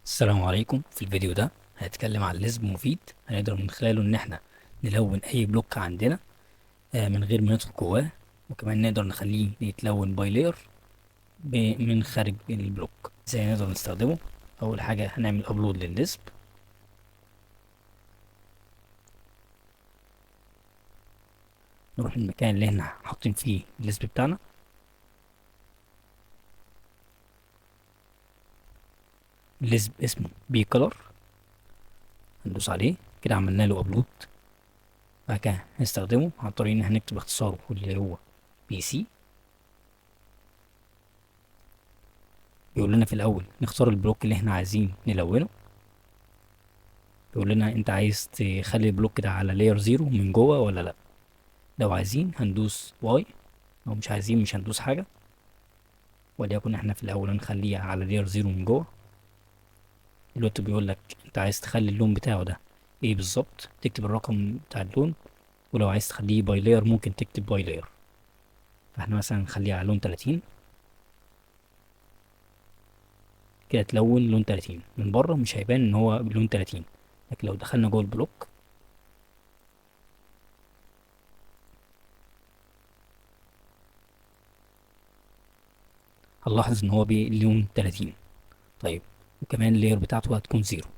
السلام عليكم. في الفيديو ده هنتكلم عن لزب مفيد هنقدر من خلاله ان احنا نلون اي بلوك عندنا من غير ما ندخل جواه، وكمان نقدر نخليه يتلون باي لاير من خارج البلوك. ازاي نقدر نستخدمه؟ اول حاجة هنعمل ابلود لللزب. نروح المكان اللي احنا حاطين فيه اللزب بتاعنا، اللزب اسمه بي كولر، هندوس عليه كده عملنا له ابلود. بعد كده هنستخدمه عن طريق ان احنا نكتب اختصاره اللي هو بي سي. بيقول لنا في الاول نختار البلوك اللي احنا عايزين نلونه. بيقول لنا انت عايز تخلي البلوك ده على لاير زيرو من جوه ولا لا. لو عايزين هندوس واي، لو مش عايزين مش هندوس حاجه. وليكن احنا في الاول هنخليه على لاير زيرو من جوه. دلوقتي بيقول لك انت عايز تخلي اللون بتاعه ده ايه بالظبط، تكتب الرقم بتاع اللون. ولو عايز تخليه باي لاير ممكن تكتب باي لاير. فاحنا مثلا نخليه على لون 30 كده، تلون لون 30 من بره مش هيبان ان هو بلون 30، لكن لو دخلنا جوه البلوك هنلاحظ ان هو بلون 30. طيب، وكمان اللاير بتاعته هتكون زيرو.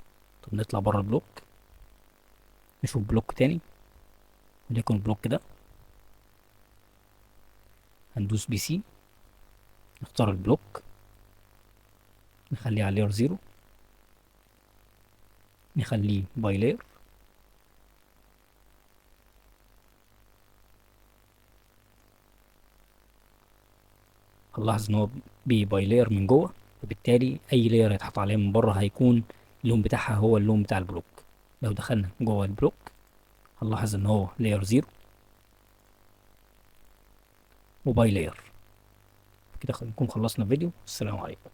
طب نطلع بره البلوك، نشوف بلوك تاني وليكن البلوك ده. هندوس بي سي، نختار البلوك، نخليه على لاير زيرو، نخليه باي لاير. هنلاحظ ان هو باي لاير من جوه، وبالتالي اي لاير هيتحط عليها من بره هيكون اللون بتاعها هو اللون بتاع البلوك. لو دخلنا جوه البلوك هنلاحظ ان هو لاير زيرو وباي لاير. كده نكون خلصنا الفيديو. السلام عليكم.